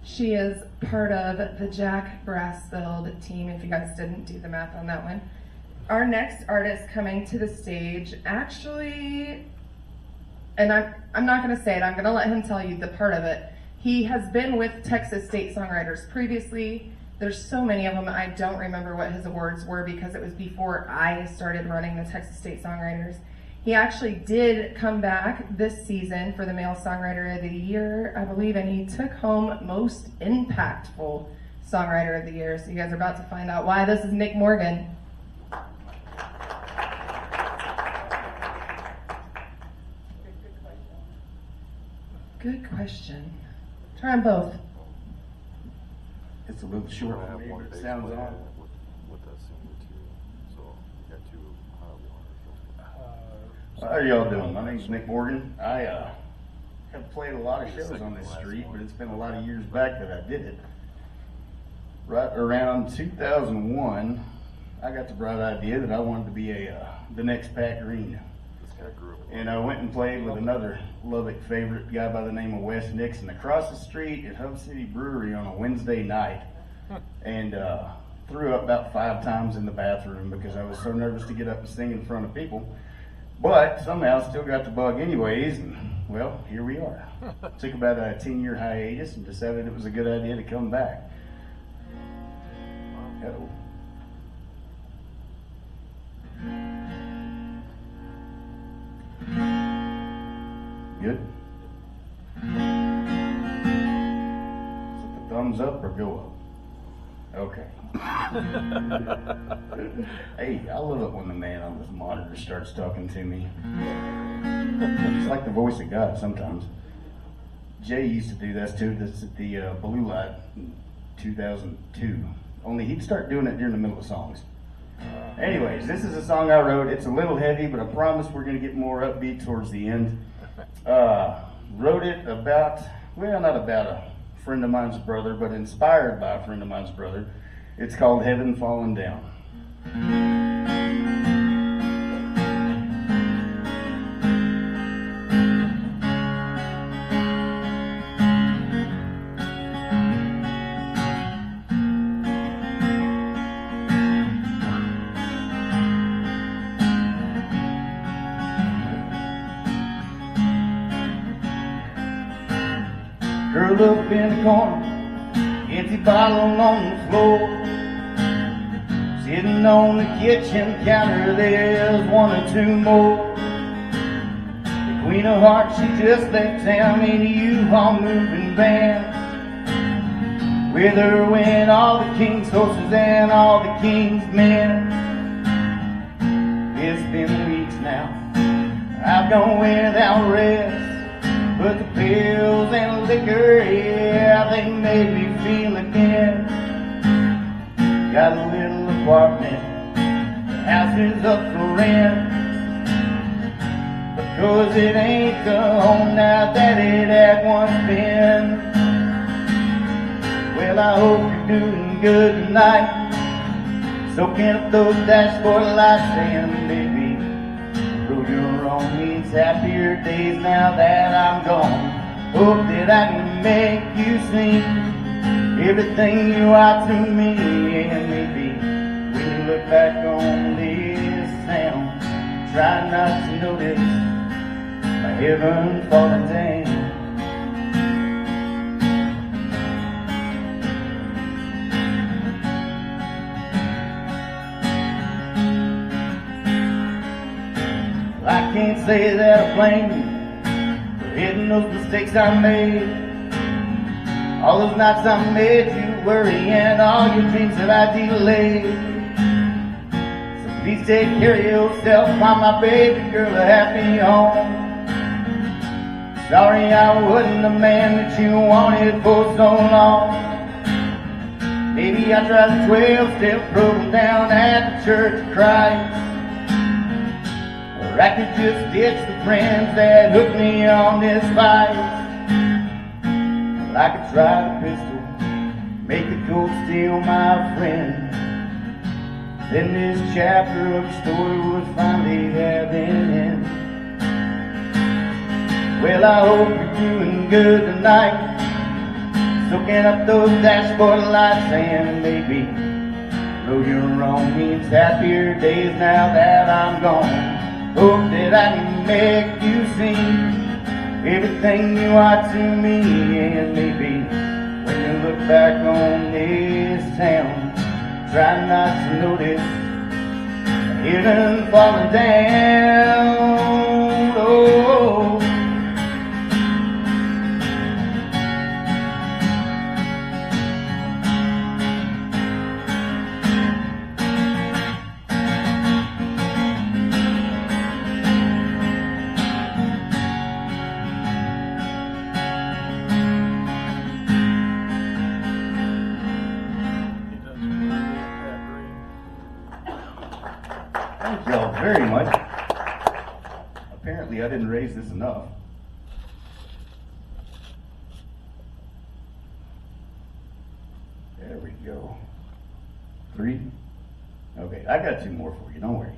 She is part of the Jack Brassfield team, if you guys didn't do the math on that one. Our next artist coming to the stage, actually, and I'm not going to say it, I'm going to let him tell you the part of it. He has been with Texas State Songwriters previously. There's so many of them, I don't remember what his awards were because it was before I started running the Texas State Songwriters. He actually did come back this season for the Male Songwriter of the Year, I believe, and he took home Most Impactful Songwriter of the Year. So you guys are about to find out why. This is Nick Morgan. Good question. Try them both. It's a little short. I have one It bass sounds player odd. with that singer too. So got two How are y'all doing? My name's Nick Morgan. I have played a lot of shows on this street, but it's been a lot of years back that I did it. Right around 2001, I got the bright idea that I wanted to be the next Pat Green. This guy grew up. And I went and played with another Lubbock favorite guy by the name of Wes Nixon across the street at Hub City Brewery on a Wednesday night. And threw up about 5 times in the bathroom because I was so nervous to get up and sing in front of people. But somehow still got the bug anyways, and well, here we are. Took about a 10-year hiatus and decided it was a good idea to come back. Uh-oh. Good? Is it the thumbs up or go up? Okay. Hey, I love it when the man on this monitor starts talking to me. It's like the voice of God sometimes. Jay used to do this too. This at the Blue Light in 2002. Only he'd start doing it during the middle of songs. Anyways, this is a song I wrote. It's a little heavy, but I promise we're going to get more upbeat towards the end. Wrote it about, well, not about a friend of mine's brother, but inspired by a friend of mine's brother. It's called Heaven Falling Down. Curled up in the corner, empty bottle on the floor. Sitting on the kitchen counter, there's 1 or 2 more. The Queen of Hearts, she just left town in a U-Haul moving van. With her went all the king's horses and all the king's men. It's been weeks now, I've gone without rest. But the pills and liquor, yeah, they made me feel again. Got a little apartment, the house is up for rent. Because it ain't the home now that it had once been. Well, I hope you're doing good tonight, soaking up those dashboard lights, saying, baby, road you're on means happier days now that I'm gone. Hope that I can make you sing everything you are to me. And maybe when you look back on this sound, try not to notice my heaven falling down. I can't say that I blame you for hitting those mistakes I made. All those nights I made you worry and all your dreams that I delayed. So please take care of yourself, find my baby girl a happy home. Sorry I wasn't the man that you wanted for so long. Maybe I tried the 12-step program down at the Church of Christ. Or I could just ditch the friends that hooked me on this vice. Or I could try the pistol, make the cold steel my friend. Then this chapter of the story would finally have an end. Well, I hope you're doing good tonight, soaking up those dashboard lights, and maybe though you're wrong means happier days now that I'm gone. Hope that I can make you see everything you are to me, and maybe when you look back on this town, try not to notice heaven falling down. Oh, thank y'all very much. Apparently I didn't raise this enough. There we go. 3? Okay, I got 2 more for you, don't worry.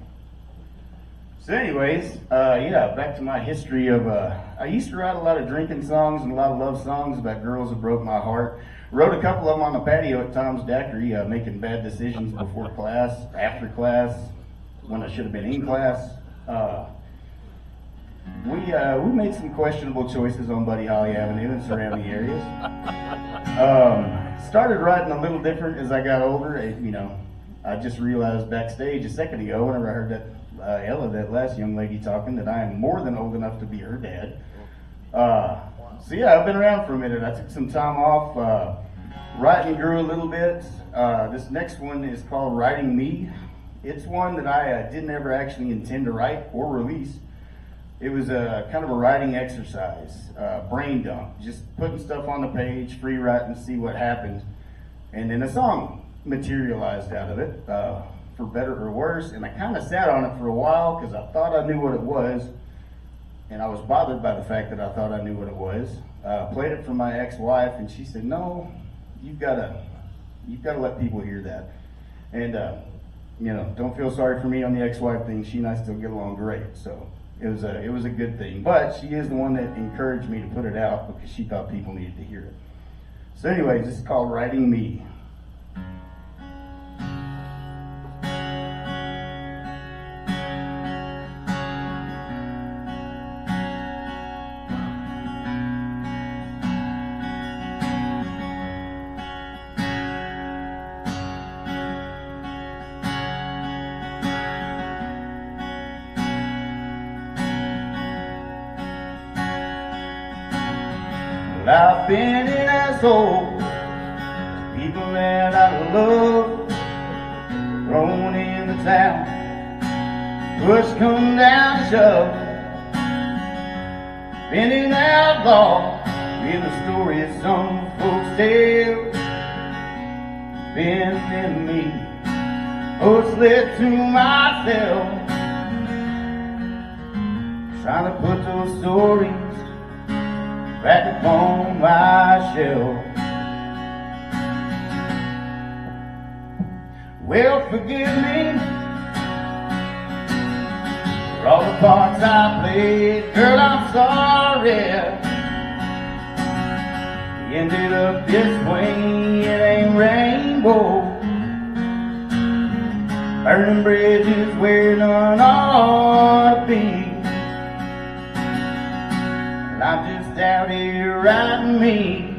So anyways, yeah, back to my history of, I used to write a lot of drinking songs and a lot of love songs about girls that broke my heart. Wrote a couple of them on the patio at Tom's Daiquiri, making bad decisions before class, after class, when I should have been in class. We made some questionable choices on Buddy Holly Avenue and surrounding areas. Started writing a little different as I got older. You know, I just realized backstage a second ago whenever I heard that Ella, that last young lady talking, that I am more than old enough to be her dad. So yeah, I've been around for a minute. I took some time off. Writing grew a little bit. This next one is called Writing Me. It's one that I didn't ever actually intend to write or release. It was a kind of a writing exercise, brain dump, just putting stuff on the page, free writing, see what happened. And then a song materialized out of it, for better or worse. And I kind of sat on it for a while because I thought I knew what it was. And I was bothered by the fact that I thought I knew what it was. Played it for my ex-wife, and she said, "No, you've got to let people hear that." And you know, don't feel sorry for me on the ex-wife thing. She and I still get along great, so it was a good thing. But she is the one that encouraged me to put it out because she thought people needed to hear it. So anyways, this is called Writing Me. I've been an asshole to people that I love, thrown in the town, push come down to shove. Been an outlaw in the stories some folks tell. Been an enemy, led to myself, trying to put those stories back upon my shelf. Well, forgive me for all the parts I played. Girl, I'm sorry we ended up this way. It ain't rainbow, burning bridges where none ought to be. I'm just out here writing me.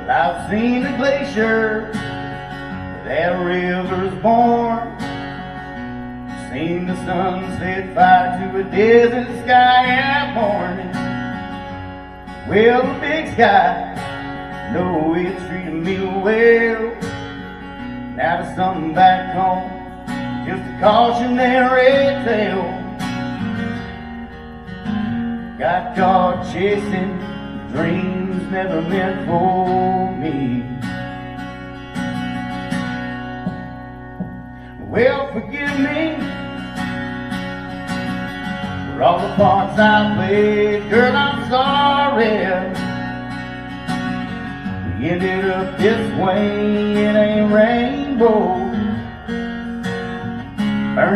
Well, I've seen the glacier where that river's born, seen the sun set fire to a desert sky at morning. Well, the big sky, no, it treated me well. Now there's something back home, just a cautionary tale. Got caught chasing dreams never meant for me. Well, forgive me for all the parts I played. Girl, I'm sorry we ended up this way. It ain't rainbow,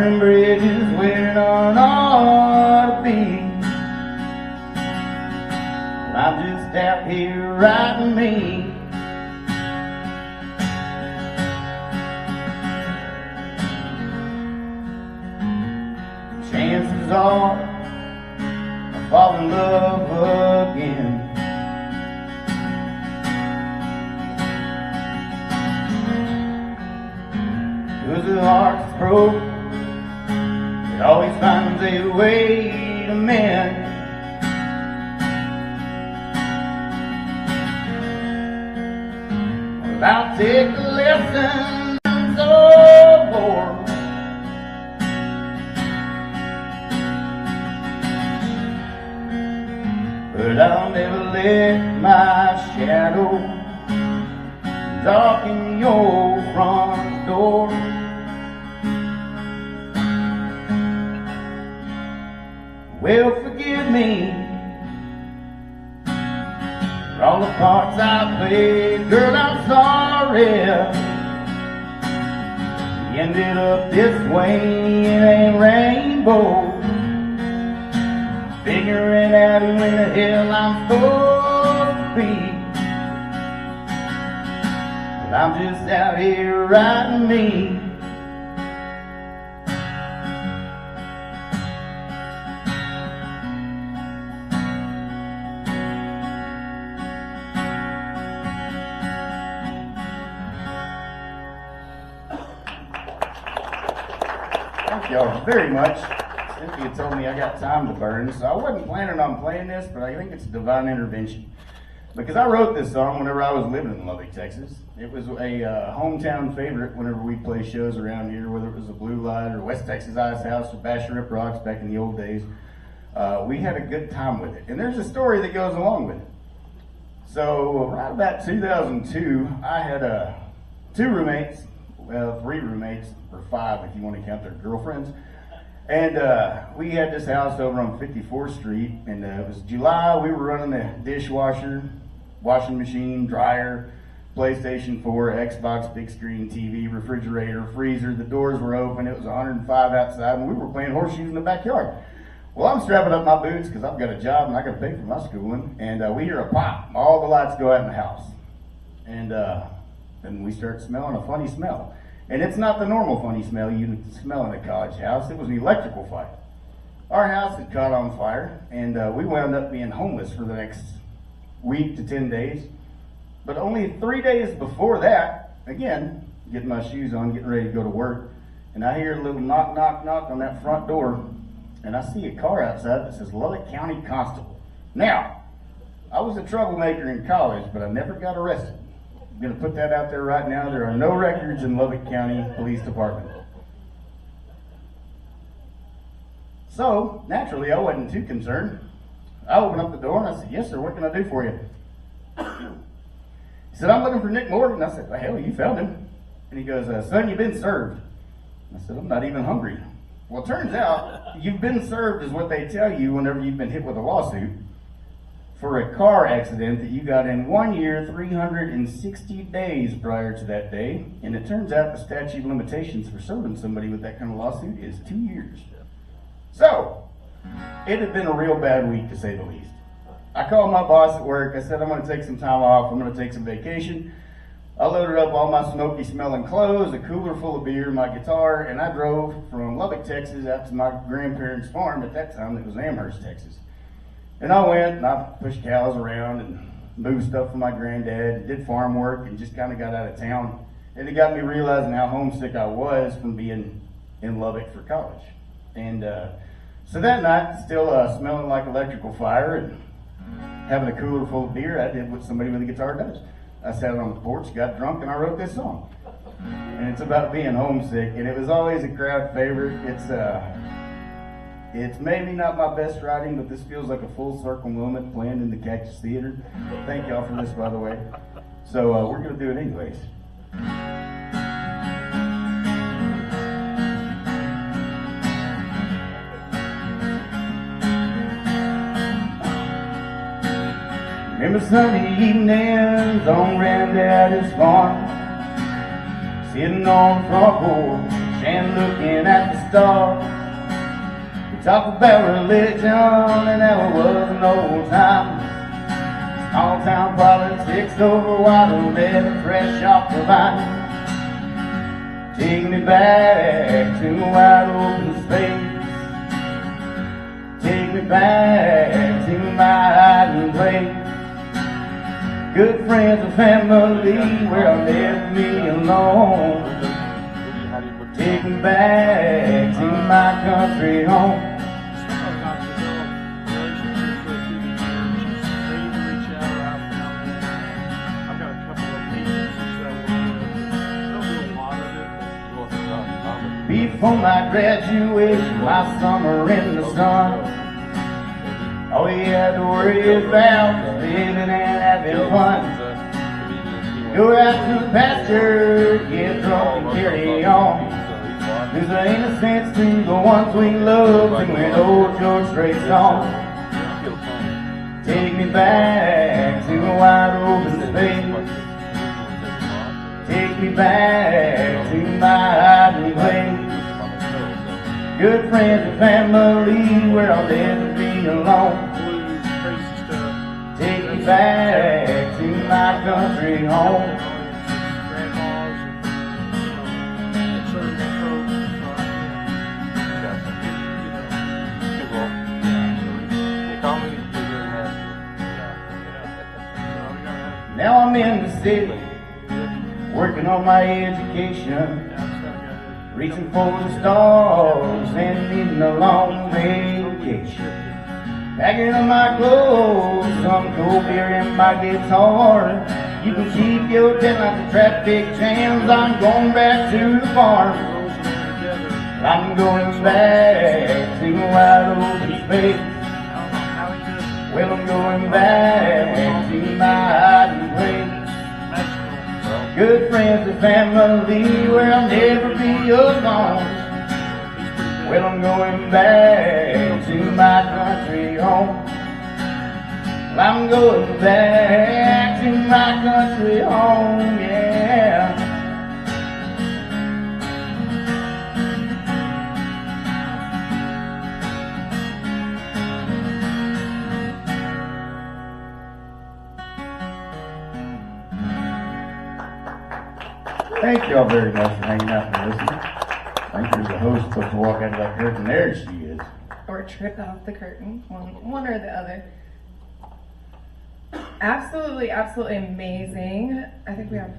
burning bridges where none ought to be. I'm just out here writing me. Chances are I'll fall in love again. 'Cause the heart that's broke, it always finds a way to mend. Well, I'll take the lessons of war, but I'll never let my shadow darken your front door. Well, forgive me for all the parts I played. Girl, I'm sorry you ended up this way in a rainbow, figuring out who in the hell I'm supposed to be. Well, I'm just out here writing me. Thank y'all very much. Cynthia told me I got time to burn, so I wasn't planning on playing this, but I think it's a divine intervention. Because I wrote this song whenever I was living in Lubbock, Texas. It was a hometown favorite whenever we play shows around here, whether it was the Blue Light or West Texas Ice House or Basher Rip Rocks back in the old days. We had a good time with it. And there's a story that goes along with it. So right about 2002, I had two roommates, well, three roommates, or five if you want to count their girlfriends. And we had this house over on 54th Street, and it was July. We were running the dishwasher, washing machine, dryer, PlayStation 4, Xbox, big screen TV, refrigerator, freezer. The doors were open. It was 105 outside, and we were playing horseshoes in the backyard. Well, I'm strapping up my boots because I've got a job and I got to pay for my schooling. And we hear a pop. All the lights go out in the house. And then we start smelling a funny smell. And it's not the normal funny smell you smell in a college house. It was an electrical fire. Our house had caught on fire, and we wound up being homeless for the next week to 10 days. But only 3 days before that, again, getting my shoes on, getting ready to go to work, and I hear a little knock, knock, knock on that front door, and I see a car outside that says Lubbock County Constable. Now, I was a troublemaker in college, but I never got arrested. I'm going to put that out there right now. There are no records in Lubbock County Police Department. So, naturally, I wasn't too concerned. I opened up the door and I said, "Yes, sir, what can I do for you?" He said, "I'm looking for Nick Morgan." I said, "Well, hell, you found him." And he goes, "Son, you've been served." I said, "I'm not even hungry." Well, it turns out you've been served is what they tell you whenever you've been hit with a lawsuit for a car accident that you got in 1 year, 360 days prior to that day. And it turns out the statute of limitations for serving somebody with that kind of lawsuit is 2 years. So, it had been a real bad week to say the least. I called my boss at work. I said, "I'm going to take some time off. I'm going to take some vacation." I loaded up all my smoky smelling clothes, a cooler full of beer, my guitar, and I drove from Lubbock, Texas out to my grandparents' farm. At that time, it was Amherst, Texas. And I went and I pushed cows around and moved stuff for my granddad, and did farm work, and just kind of got out of town. And it got me realizing how homesick I was from being in Lubbock for college. And so that night, still smelling like electrical fire and having a cooler full of beer, I did what somebody with a guitar does. I sat on the porch, got drunk, and I wrote this song. And it's about being homesick, and it was always a crowd favorite. It's maybe not my best writing, but this feels like a full circle moment planned in the Cactus Theater. Thank y'all for this, by the way. So we're going to do it anyways. Remember Sunday evenings on Granddaddy's farm, sitting on the front porch, and looking at the stars. We talk about religion and how it was in old times. Small town politics over water, living fresh off the vine. Take me back to wide open space. Take me back to my hiding place. Good friends and family where I'll never be alone. Take me back to my country home. Before my graduation, my summer in the sun, all you had to worry about was living and having fun. Go out to the pasture, get drunk and carry on. There's an innocence to the ones we love, and when old George Strait's song. Take me back to a wide open space. Take me back to my hiding place. Good friends and family where I'll never be alone. Take me back to my country home. Now I'm in the city, working on my education. Reaching for the stars and needing a long vacation. Packing up my clothes, some cold beer and my guitar. You can keep your deadlines and traffic jams. I'm going back to the farm. I'm going back to wide open space. Well, I'm going back to my hiding place. Good friends and family where I'll never be alone. Well, I'm going back to my country home. Well, I'm going back to my country home, yeah. Thank y'all very much for hanging out and listening. I think there's a host supposed to walk out of that curtain. There she is. Or trip off the curtain, one or the other. Absolutely, absolutely amazing. I think we have...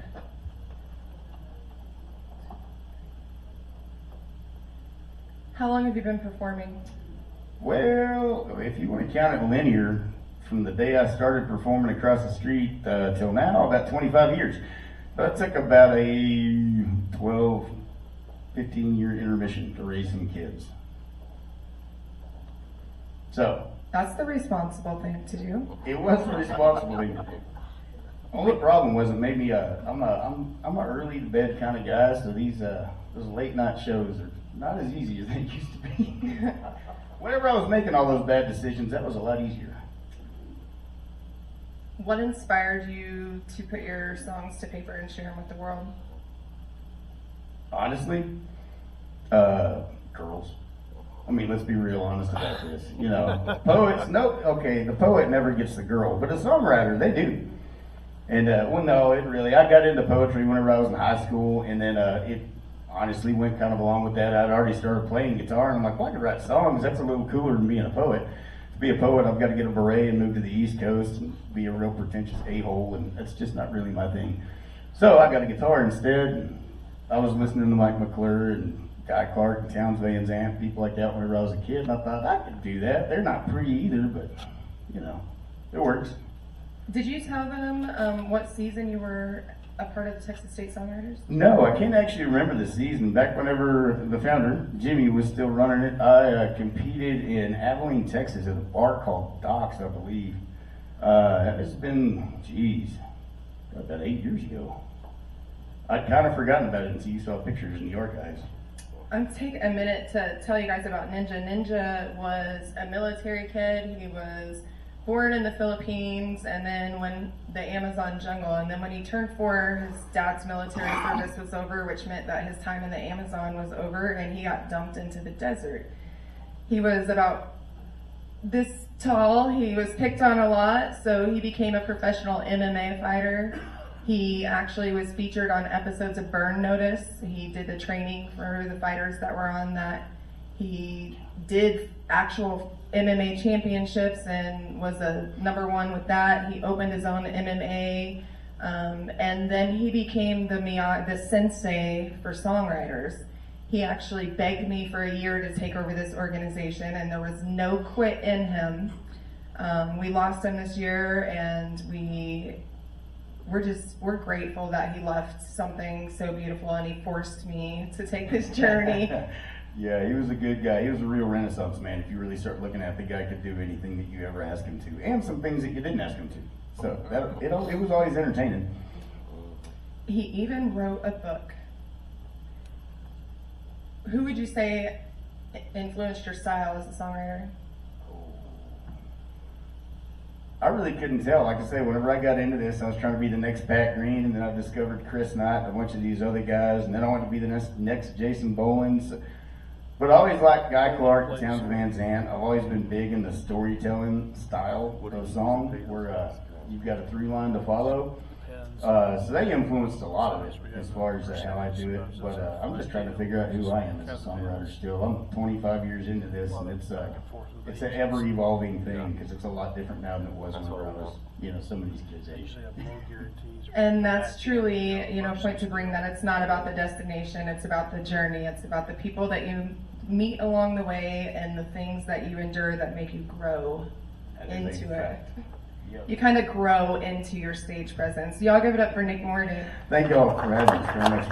How long have you been performing? Well, if you want to count it linear, from the day I started performing across the street till now, about 25 years. But it took about a 12, 15-year intermission to raise some kids. So. That's the responsible thing to do. It was the responsible thing to do. Only problem was it made me I'm a early to bed kind of guy, so those late night shows are not as easy as they used to be. Whenever I was making all those bad decisions, that was a lot easier. What inspired you to put your songs to paper and share them with the world? Honestly, girls. I mean, let's be real honest about this. You know, poets, the poet never gets the girl, but a songwriter, they do. And, I got into poetry whenever I was in high school, and then it honestly went kind of along with that. I'd already started playing guitar, and I'm like, well, I could write songs. That's a little cooler than being a poet. To be a poet, I've got to get a beret and move to the East Coast and be a real pretentious a-hole, and that's just not really my thing. So I got a guitar instead, and I was listening to Mike McClure and Guy Clark and Townes Van Zandt, people like that whenever I was a kid, and I thought I could do that. They're not pretty either, but, it works. Did you tell them what season you were a part of the Texas State Songwriters? No, I can't actually remember the season. Back whenever the founder, Jimmy, was still running it, I competed in Abilene, Texas at a bar called Doc's, I believe. It's been, about 8 years ago. I'd kind of forgotten about it until you saw pictures in the archives. I'm going to take a minute to tell you guys about Ninja. Ninja was a military kid. He was born in the Philippines, and then when the Amazon jungle, and then when he turned 4, his dad's military service was over, which meant that his time in the Amazon was over, and he got dumped into the desert. He was about this tall. He was picked on a lot, so he became a professional MMA fighter. He actually was featured on episodes of Burn Notice. He did the training for the fighters that were on that. He did actual MMA championships and was a #1 with that. He opened his own MMA, and then he became the sensei for Songwriters. He actually begged me for a year to take over this organization, and there was no quit in him. We lost him this year, and we're grateful that he left something so beautiful, and he forced me to take this journey. Yeah, he was a good guy. He was a real Renaissance man. If you really start looking at it, the guy could do anything that you ever asked him to, and some things that you didn't ask him to. So it was always entertaining. He even wrote a book. Who would you say influenced your style as a songwriter? I really couldn't tell. Like I say, whenever I got into this, I was trying to be the next Pat Green, and then I discovered Chris Knight and a bunch of these other guys, and then I wanted to be the next Jason Bowens. But I always liked Guy Clark, Towns Van Zandt. I've always been big in the storytelling style of a song, where you've got a through line to follow. So they influenced a lot of it as far as how I do it. But I'm just trying to figure out who I am as a songwriter still. I'm 25 years into this, and it's an ever evolving thing, because it's a lot different now than it was when I was, some of these kids' age. And that's truly, point to bring that it's not about the destination, it's about the journey. It's about the people that you meet along the way and the things that you endure that make you grow into it. Yep. You kind of grow into your stage presence. Y'all give it up for Nick Morty. Thank y'all for having us very much.